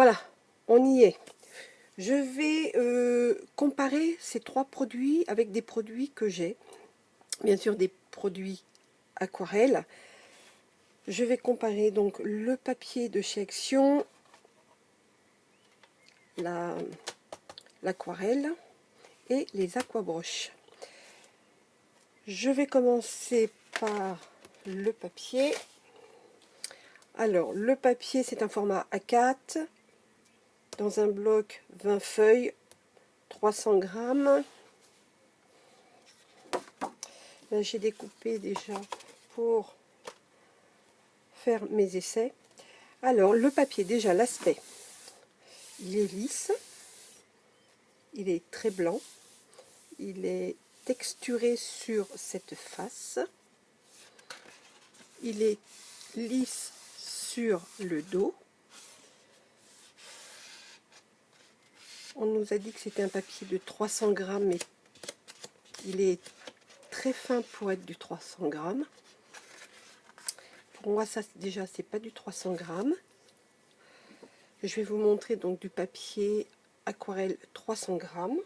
Voilà, on y est. Je vais comparer ces trois produits avec des produits que j'ai. Bien sûr, des produits aquarelles. Je vais comparer donc le papier de chez Action, l'aquarelle et les aquabroches. Je vais commencer par le papier. Alors, le papier, c'est un format A4, dans un bloc 20 feuilles, 300 grammes. Là, j'ai découpé déjà pour faire mes essais. Alors, le papier, déjà, l'aspect, il est lisse, il est très blanc, il est texturé sur cette face, il est lisse sur le dos. On nous a dit que c'était un papier de 300 grammes, mais il est très fin pour être du 300 grammes. Pour moi, ça déjà, c'est pas du 300 grammes. Je vais vous montrer donc du papier aquarelle 300 grammes.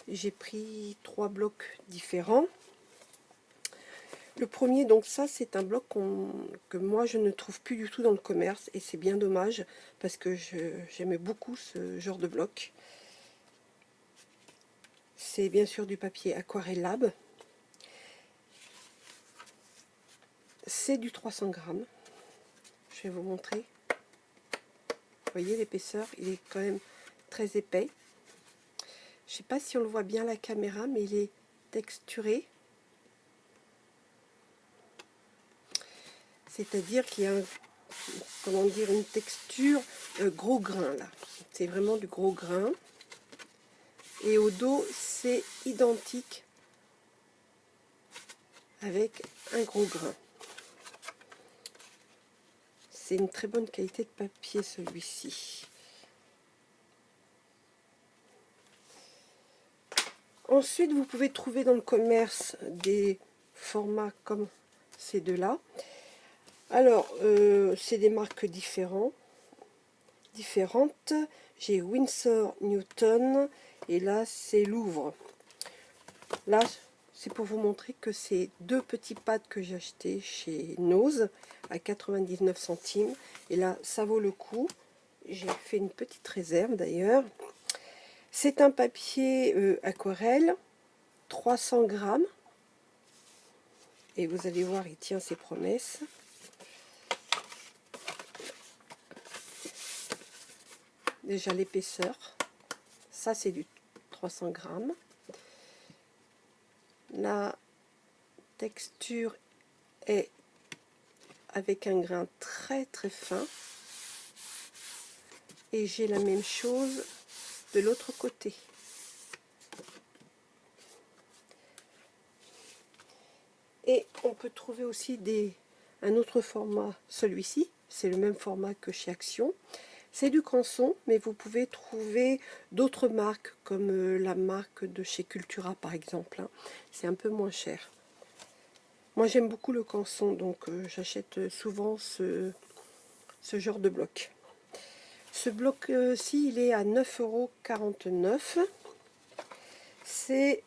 J'ai pris 3 blocs différents. Le premier, donc ça, c'est un bloc que moi, je ne trouve plus du tout dans le commerce. Et c'est bien dommage, parce que j'aimais beaucoup ce genre de bloc. C'est bien sûr du papier Aquarelle Lab. C'est du 300 grammes. Je vais vous montrer. Vous voyez l'épaisseur, il est quand même très épais. Je ne sais pas si on le voit bien à la caméra, mais il est texturé. C'est-à-dire qu'il y a comment dire, une texture gros grain là. C'est vraiment du gros grain. Et au dos, c'est identique avec un gros grain. C'est une très bonne qualité de papier celui-ci. Ensuite, vous pouvez trouver dans le commerce des formats comme ces deux-là. Alors, c'est des marques différentes. J'ai Winsor Newton et là, c'est Louvre. Là, c'est pour vous montrer que c'est deux petits pads que j'ai achetés chez Nose à 99 centimes. Et là, ça vaut le coup. J'ai fait une petite réserve d'ailleurs. C'est un papier aquarelle, 300 grammes. Et vous allez voir, il tient ses promesses. Déjà l'épaisseur. Ça, c'est du 300 grammes. La texture est avec un grain très très fin. Et j'ai la même chose de l'autre côté. Et on peut trouver aussi un autre format, celui-ci, c'est le même format que chez Action. C'est du canson, mais vous pouvez trouver d'autres marques, comme la marque de chez Cultura par exemple. C'est un peu moins cher. Moi j'aime beaucoup le canson, donc j'achète souvent ce genre de bloc. Ce bloc-ci, il est à 9,49 €. C'est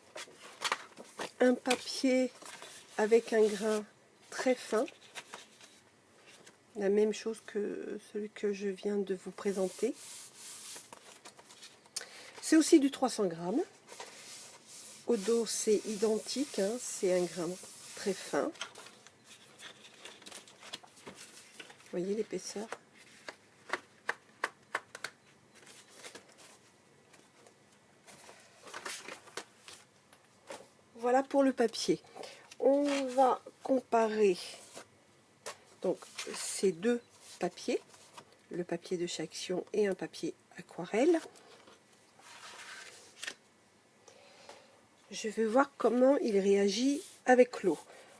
un papier avec un grain très fin. La même chose que celui que je viens de vous présenter. C'est aussi du 300 grammes. Au dos, c'est identique. C'est un grain très fin. Vous voyez l'épaisseur? Voilà pour le papier. On va comparer donc ces deux papiers, le papier de chez Action et un papier aquarelle. Je vais voir comment il réagit avec l'eau.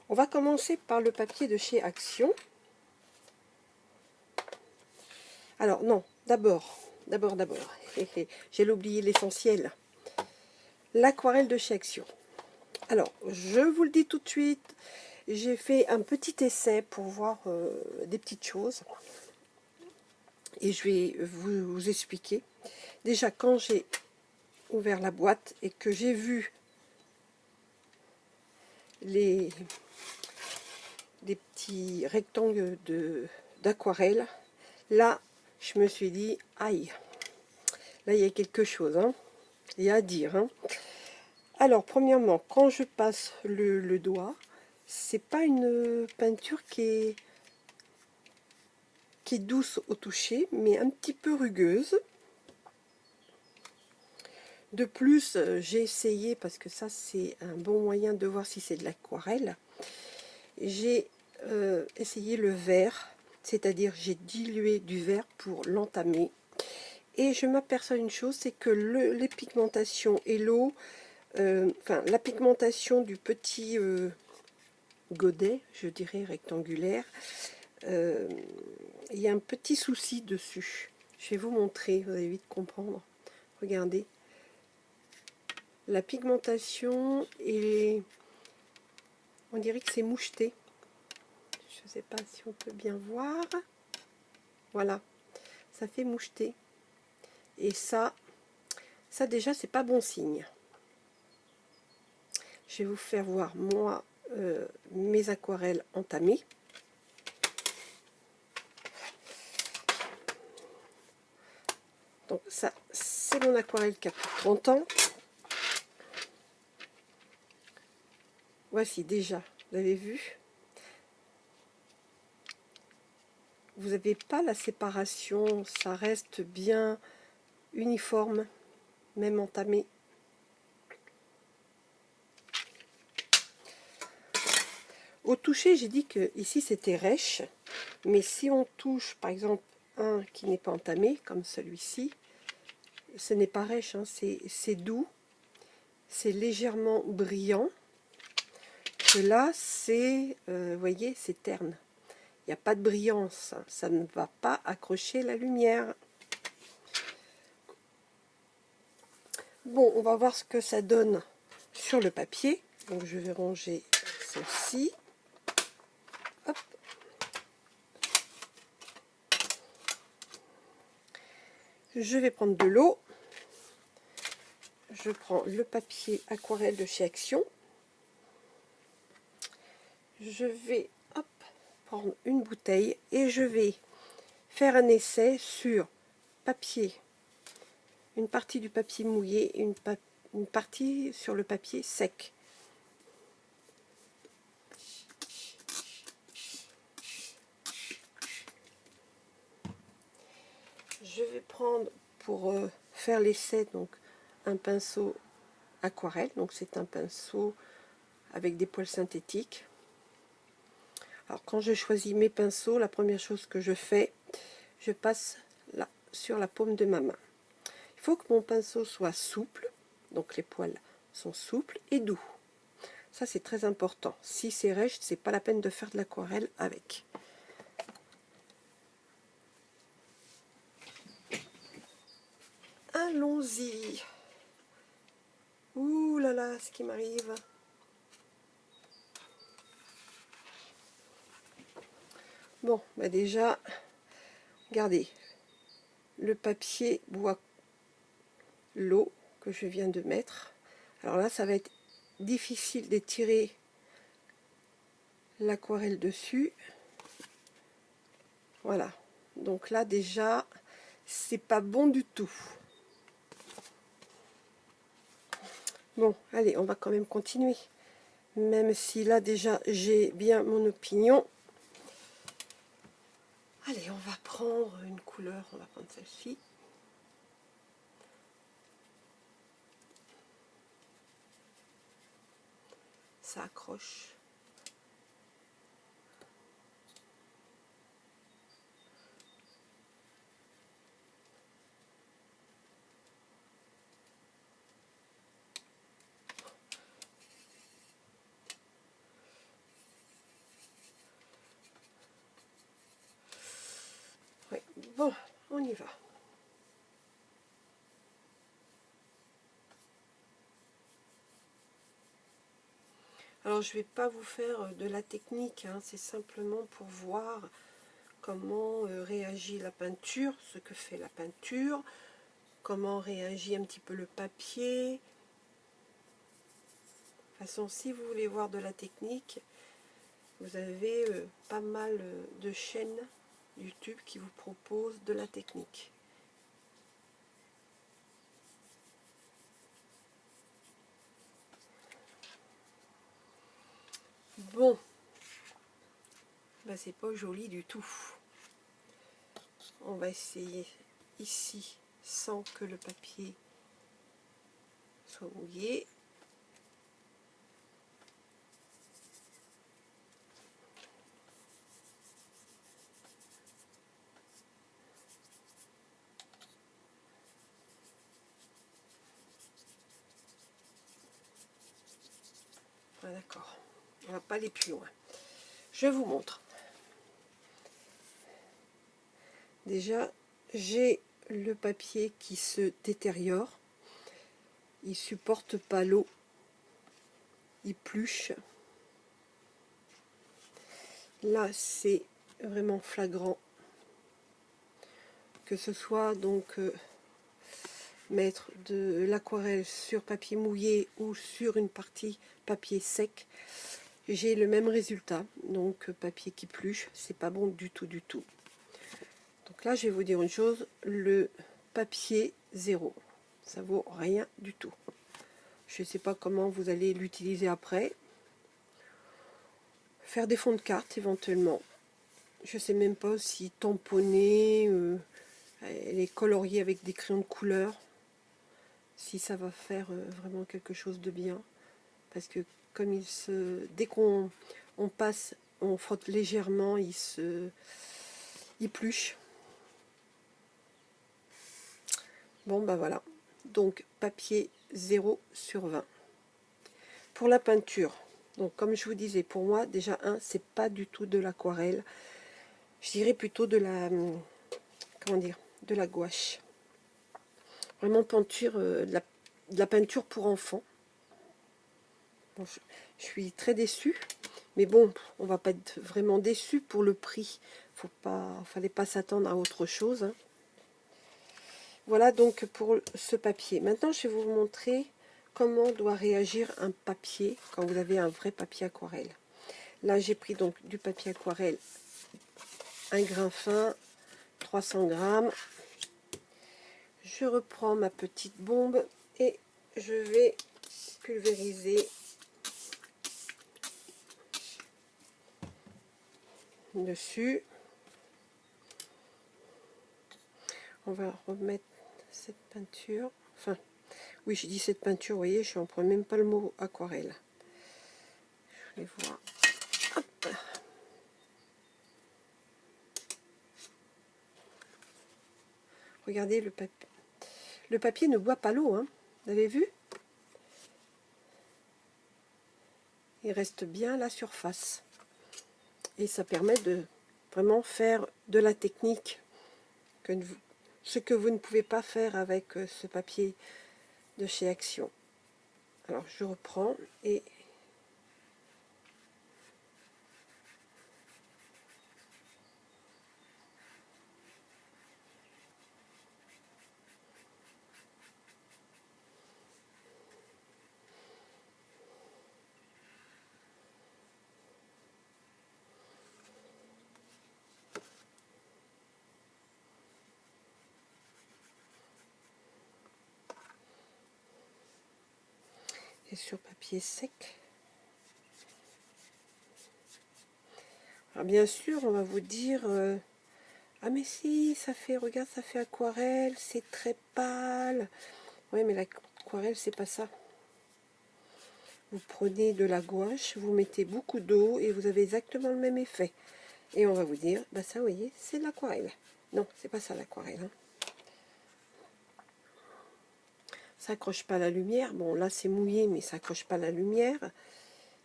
On va commencer par le papier de chez Action. Alors non, d'abord, j'ai oublié l'essentiel. L'aquarelle de chez Action. Alors, je vous le dis tout de suite, J'ai fait un petit essai pour voir des petites choses. Et je vais vous expliquer. Déjà, quand j'ai ouvert la boîte et que j'ai vu des petits rectangles d'aquarelle, là, je me suis dit, aïe, là, il y a quelque chose, hein. Il y a à dire, hein. Alors, premièrement, quand je passe le doigt, c'est pas une peinture qui est douce au toucher, mais un petit peu rugueuse. De plus, j'ai essayé, parce que ça c'est un bon moyen de voir si c'est de l'aquarelle, j'ai essayé le verre, c'est-à-dire j'ai dilué du verre pour l'entamer. Et je m'aperçois une chose, c'est que les pigmentations et l'eau, enfin la pigmentation du petit godet, je dirais rectangulaire, il y a un petit souci dessus. Je vais vous montrer, vous allez vite comprendre. Regardez. La pigmentation est... On dirait que c'est moucheté. Je ne sais pas si on peut bien voir. Voilà. Ça fait moucheté. Et ça déjà, c'est pas bon signe. Je vais vous faire voir, moi, mes aquarelles entamées. Donc ça, c'est mon aquarelle qui a plus de 30 ans. Voici déjà, vous avez vu. Vous n'avez pas la séparation, ça reste bien uniforme, même entamé. Au toucher, j'ai dit que ici c'était rêche, mais si on touche par exemple un qui n'est pas entamé, comme celui-ci, ce n'est pas rêche, hein, c'est doux, c'est légèrement brillant. Que là, c'est, vous voyez, c'est terne. Il n'y a pas de brillance, ça ne va pas accrocher la lumière. Bon, on va voir ce que ça donne sur le papier. Donc je vais ranger celle-ci. Hop. Je vais prendre de l'eau. Je prends le papier aquarelle de chez Action. Je vais prendre une bouteille et je vais faire un essai sur papier, une partie du papier mouillé et une partie sur le papier sec. Je vais prendre pour faire l'essai donc un pinceau aquarelle, donc c'est un pinceau avec des poils synthétiques. Alors quand je choisis mes pinceaux, la première chose que je fais, je passe là sur la paume de ma main. Il faut que mon pinceau soit souple, donc les poils sont souples et doux. Ça c'est très important. Si c'est rêche, c'est pas la peine de faire de l'aquarelle avec. Allons-y. Ouh là là, ce qui m'arrive. Bon, bah déjà, regardez, le papier boit l'eau que je viens de mettre. Alors là, ça va être difficile d'étirer l'aquarelle dessus. Voilà. Donc là, déjà, c'est pas bon du tout. Bon, allez, on va quand même continuer. Même si là, déjà, j'ai bien mon opinion. Allez, on va prendre une couleur. On va prendre celle-ci. Ça accroche. Oui, bon, on y va. Alors je vais pas vous faire de la technique, hein, c'est simplement pour voir comment réagit la peinture, ce que fait la peinture, comment réagit un petit peu le papier. De toute façon, si vous voulez voir de la technique, vous avez pas mal de chaînes YouTube qui vous proposent de la technique. Bon, ben, c'est pas joli du tout. On va essayer ici sans que le papier soit mouillé. Ah, d'accord, on va pas aller plus loin. Je vous montre. Déjà, j'ai le papier qui se détériore. Il supporte pas l'eau. Il pluche. Là, c'est vraiment flagrant. Que ce soit donc mettre de l'aquarelle sur papier mouillé ou sur une partie papier sec, j'ai le même résultat. Donc papier qui pluche, c'est pas bon du tout du tout. Donc là, je vais vous dire une chose, le papier 0, ça vaut rien du tout. Je ne sais pas comment vous allez l'utiliser après. Faire des fonds de cartes éventuellement. Je ne sais même pas si tamponner, les colorier avec des crayons de couleur, si ça va faire vraiment quelque chose de bien. Parce que comme dès qu'on passe, on frotte légèrement, il pluche. Bon ben voilà. Donc papier 0 sur 20. Pour la peinture, donc comme je vous disais, pour moi déjà c'est pas du tout de l'aquarelle. Je dirais plutôt de la comment dire, de la gouache. Vraiment peinture, de la peinture pour enfants. Bon, je suis très déçue, mais bon, on va pas être vraiment déçu pour le prix. Fallait pas s'attendre à autre chose. Hein. Voilà donc pour ce papier. Maintenant, je vais vous montrer comment doit réagir un papier quand vous avez un vrai papier aquarelle. Là, j'ai pris donc du papier aquarelle, un grain fin, 300 grammes. Je reprends ma petite bombe et je vais pulvériser dessus. On va remettre cette peinture. Enfin, oui, je dis cette peinture, vous voyez, je n'emploie même pas le mot aquarelle. Je vais voir. Hop. Regardez le papier. Le papier ne boit pas l'eau, hein. Vous avez vu? Il reste bien à la surface. Et ça permet de vraiment faire de la technique, ce que vous ne pouvez pas faire avec ce papier de chez Action. Alors je reprends et sur papier sec. Alors bien sûr, on va vous dire ah mais si, ça fait, regarde, ça fait aquarelle, c'est très pâle. Oui, mais l'aquarelle, c'est pas ça. Vous prenez de la gouache, vous mettez beaucoup d'eau et vous avez exactement le même effet. Et on va vous dire, bah ça, vous voyez, c'est de l'aquarelle. Non, c'est pas ça l'aquarelle. Hein. Ça accroche pas la lumière. Bon, là, c'est mouillé, mais ça accroche pas la lumière.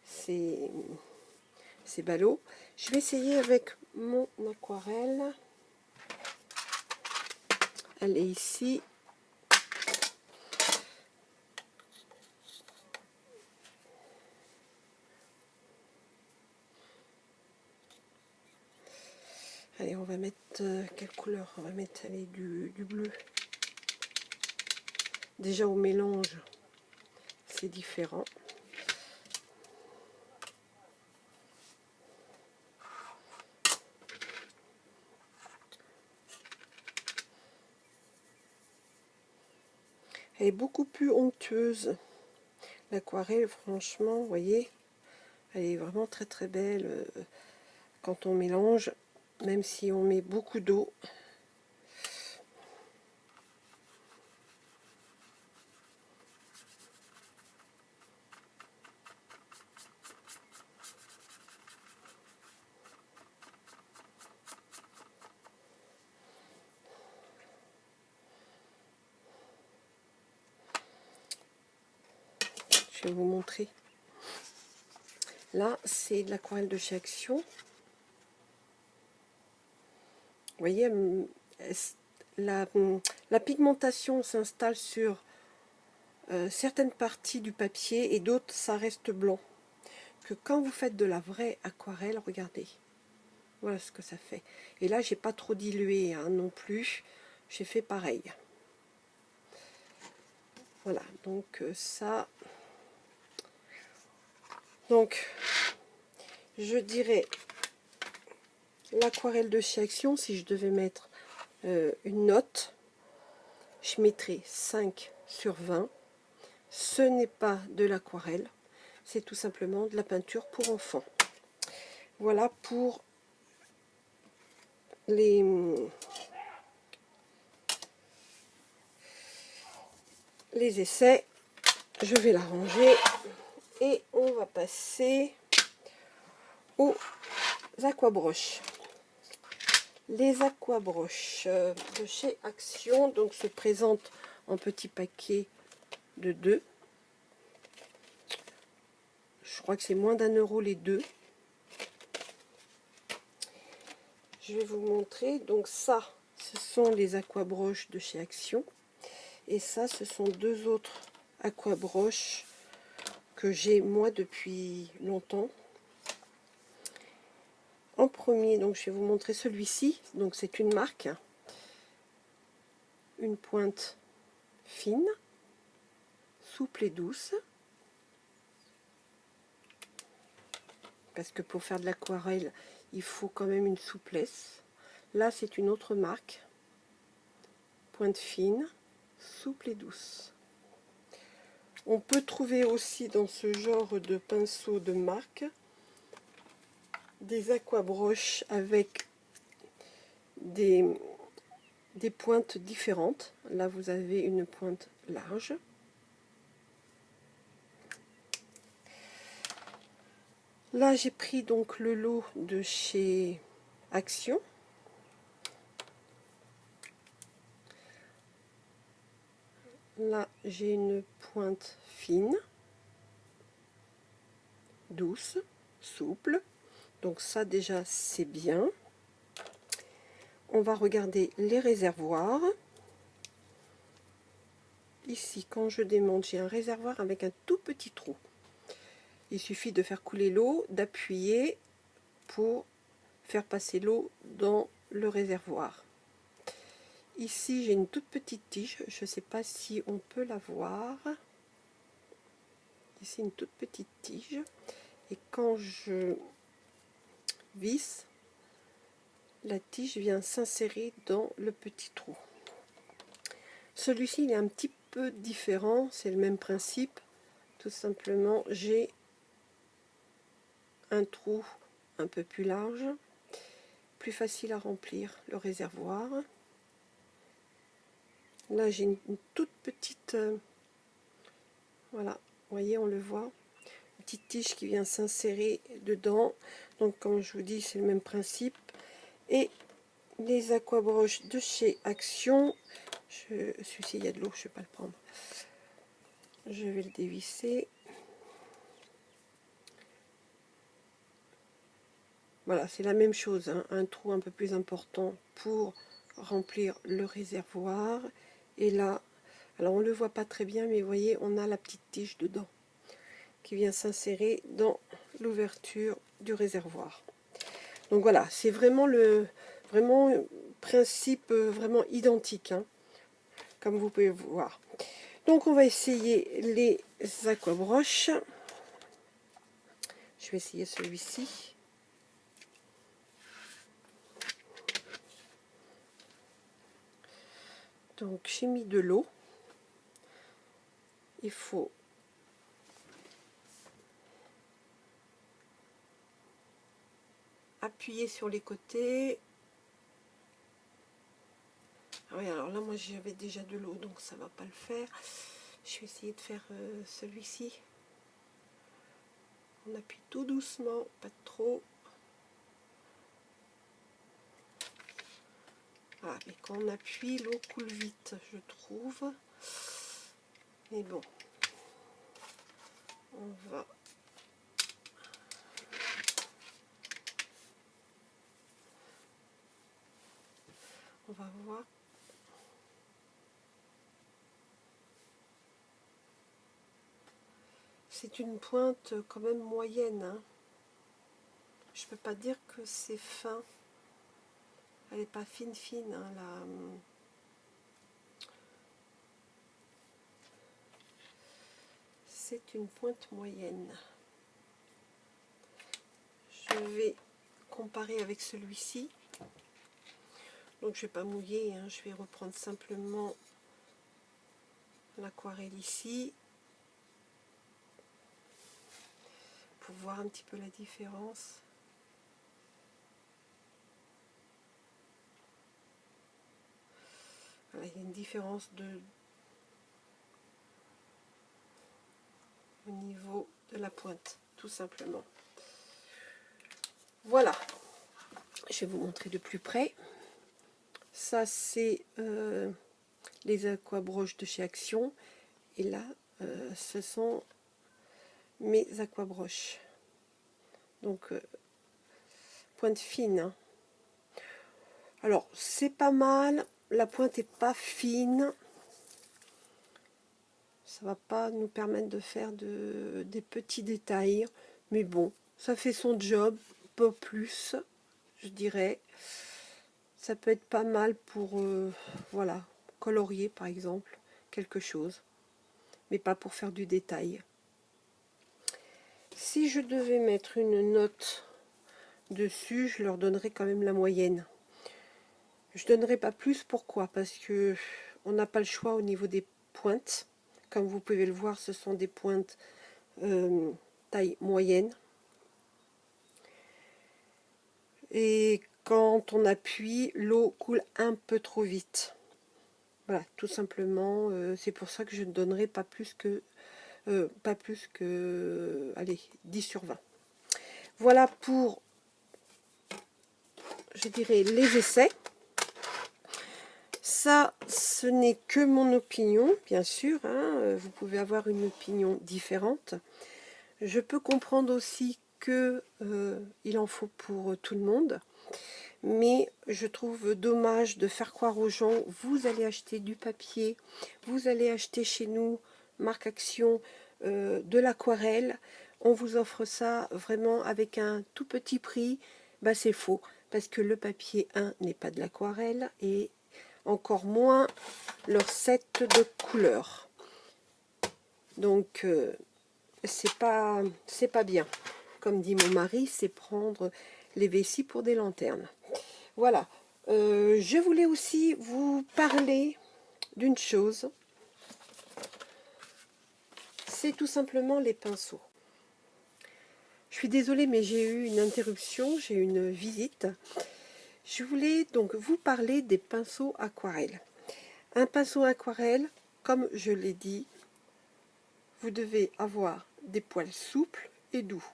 C'est ballot. Je vais essayer avec mon aquarelle. Elle est ici. mettre quelle couleur? On va mettre allez, du bleu. Déjà au mélange, c'est différent. Elle est beaucoup plus onctueuse. L'aquarelle, franchement, vous voyez, elle est vraiment très très belle quand on mélange, même si on met beaucoup d'eau. Je vais vous montrer. Là, c'est de l'aquarelle de chez Action. Vous voyez, la pigmentation s'installe sur certaines parties du papier et d'autres, ça reste blanc. Que quand vous faites de la vraie aquarelle, regardez. Voilà ce que ça fait. Et là, j'ai pas trop dilué hein, non plus. J'ai fait pareil. Voilà, donc ça... Donc, je dirais l'aquarelle de chez Action, si je devais mettre une note, je mettrais 5 sur 20. Ce n'est pas de l'aquarelle, c'est tout simplement de la peinture pour enfants. Voilà pour les essais. Je vais la ranger et on va passer aux aquabroches. Les aquabroches de chez Action donc se présentent en petits paquets de 2. Je crois que c'est moins d'1 € les deux. Je vais vous montrer. Donc ça, ce sont les aquabroches de chez Action. Et ça, ce sont deux autres aquabroches que j'ai moi depuis longtemps. En premier, donc je vais vous montrer celui-ci. Donc c'est une marque, une pointe fine, souple et douce. Parce que pour faire de l'aquarelle, il faut quand même une souplesse. Là, c'est une autre marque, pointe fine, souple et douce. On peut trouver aussi dans ce genre de pinceau de marque des aquabroches avec des pointes différentes. Là, vous avez une pointe large. Là, j'ai pris donc le lot de chez Action. Là, j'ai une pointe fine, douce, souple. Donc ça, déjà, c'est bien. On va regarder les réservoirs. Ici, quand je démonte, j'ai un réservoir avec un tout petit trou. Il suffit de faire couler l'eau, d'appuyer pour faire passer l'eau dans le réservoir. Ici, j'ai une toute petite tige. Je ne sais pas si on peut la voir. Ici, une toute petite tige. Et quand je visse, la tige vient s'insérer dans le petit trou. Celui-ci, il est un petit peu différent. C'est le même principe. Tout simplement, j'ai un trou un peu plus large, plus facile à remplir le réservoir. Là, j'ai une toute petite, voilà, vous voyez, on le voit, une petite tige qui vient s'insérer dedans. Donc, comme je vous dis, c'est le même principe. Et les aquabroches de chez Action, celui-ci, il y a de l'eau, je ne vais pas le prendre. Je vais le dévisser. Voilà, c'est la même chose, hein, un trou un peu plus important pour remplir le réservoir. Et là, alors on ne le voit pas très bien, mais vous voyez, on a la petite tige dedans qui vient s'insérer dans l'ouverture du réservoir. Donc voilà, c'est vraiment principe vraiment identique, hein, comme vous pouvez voir. Donc on va essayer les aquabroches. Je vais essayer celui-ci. Donc j'ai mis de l'eau. Il faut appuyer sur les côtés. Ah oui, alors là, moi j'avais déjà de l'eau, donc ça va pas le faire. Je vais essayer de faire celui-ci. On appuie tout doucement, pas trop. Voilà, mais quand on appuie, l'eau coule vite, je trouve. Mais bon, on va... On va voir. C'est une pointe quand même moyenne, hein. Je peux pas dire que c'est fin. Elle n'est pas fine, hein, là. C'est une pointe moyenne. Je vais comparer avec celui-ci. Donc je ne vais pas mouiller, hein, je vais reprendre simplement l'aquarelle ici pour voir un petit peu la différence. Voilà, il y a une différence au niveau de la pointe, tout simplement. Voilà, je vais vous montrer de plus près. Ça, c'est les aquabroches de chez Action. Et là, ce sont mes aquabroches. Donc, pointe fine. Hein. Alors, c'est pas mal. La pointe est pas fine. Ça va pas nous permettre de faire des petits détails. Mais bon, ça fait son job. Pas plus, je dirais. Ça peut être pas mal pour, voilà, colorier par exemple, quelque chose. Mais pas pour faire du détail. Si je devais mettre une note dessus, je leur donnerais quand même la moyenne. Je ne donnerai pas plus, pourquoi? Parce que on n'a pas le choix au niveau des pointes. Comme vous pouvez le voir, ce sont des pointes taille moyenne. Et quand on appuie, l'eau coule un peu trop vite. Voilà, tout simplement, c'est pour ça que je ne donnerai pas plus que, allez, 10 sur 20. Voilà pour, je dirais, les essais. Ça, ce n'est que mon opinion, bien sûr. Hein, vous pouvez avoir une opinion différente. Je peux comprendre aussi que il en faut pour tout le monde. Mais je trouve dommage de faire croire aux gens, vous allez acheter du papier, vous allez acheter chez nous, marque Action, de l'aquarelle. On vous offre ça vraiment avec un tout petit prix. Ben, c'est faux, parce que le papier 1 n'est pas de l'aquarelle et encore moins leur set de couleurs. Donc c'est pas bien. Comme dit mon mari, c'est prendre les vessies pour des lanternes. Voilà. Je voulais aussi vous parler d'une chose. C'est tout simplement les pinceaux. Je suis désolée, mais j'ai eu une interruption, j'ai eu une visite. Je voulais donc vous parler des pinceaux aquarelles. Un pinceau aquarelle, comme je l'ai dit, vous devez avoir des poils souples et doux.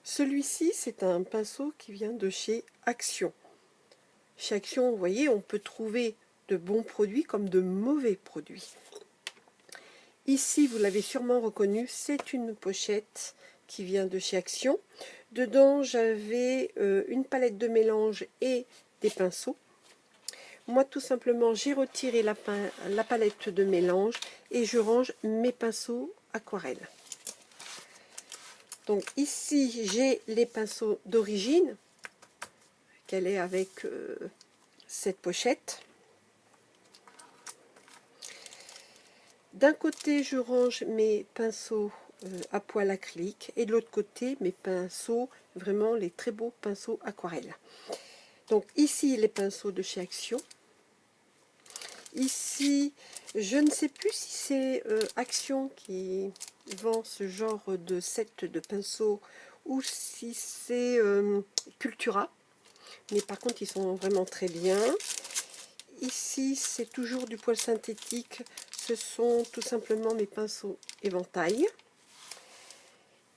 Celui-ci, c'est un pinceau qui vient de chez Action. Chez Action, vous voyez, on peut trouver de bons produits comme de mauvais produits. Ici, vous l'avez sûrement reconnu, c'est une pochette qui vient de chez Action. Dedans, j'avais une palette de mélange et des pinceaux. Moi, tout simplement, j'ai retiré la palette de mélange et je range mes pinceaux aquarelles. Donc ici, j'ai les pinceaux d'origine, qu'elle est avec cette pochette. D'un côté, je range mes pinceaux à poil acrylique et de l'autre côté, mes pinceaux, vraiment les très beaux pinceaux aquarelles. Donc ici, les pinceaux de chez Action. Ici, je ne sais plus si c'est Action qui vend ce genre de set de pinceaux ou si c'est Cultura. Mais par contre, ils sont vraiment très bien. Ici, c'est toujours du poil synthétique. Ce sont tout simplement mes pinceaux éventail.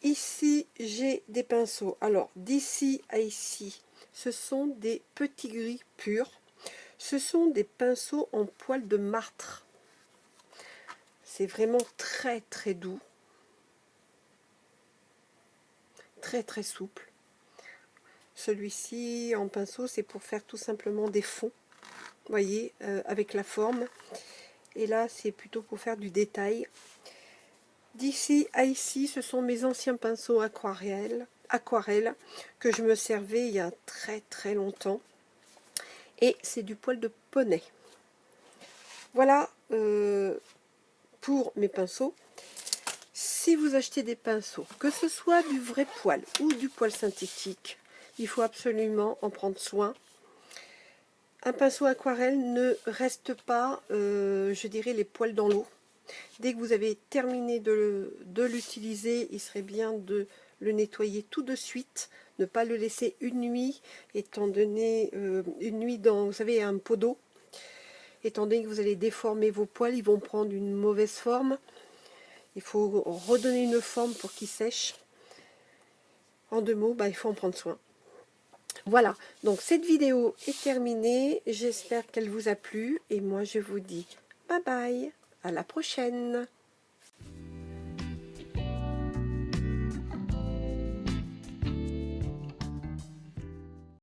Ici, j'ai des pinceaux. Alors, d'ici à ici, ce sont des petits gris purs. Ce sont des pinceaux en poil de martre. C'est vraiment très très doux. Très très souple. Celui-ci en pinceau, c'est pour faire tout simplement des fonds. Vous voyez, avec la forme. Et là, c'est plutôt pour faire du détail. D'ici à ici, ce sont mes anciens pinceaux aquarelles que je me servais il y a très très longtemps. Et c'est du poil de poney. Voilà pour mes pinceaux. Si vous achetez des pinceaux, que ce soit du vrai poil ou du poil synthétique, il faut absolument en prendre soin. Un pinceau aquarelle ne reste pas, je dirais, les poils dans l'eau. Dès que vous avez terminé de l'utiliser, il serait bien de le nettoyer tout de suite, ne pas le laisser une nuit, étant donné une nuit dans, vous savez, un pot d'eau. Étant donné que vous allez déformer vos poils, ils vont prendre une mauvaise forme. Il faut redonner une forme pour qu'ils sèchent. En deux mots, il faut en prendre soin. Voilà, donc cette vidéo est terminée. J'espère qu'elle vous a plu. Et moi, je vous dis bye bye, à la prochaine.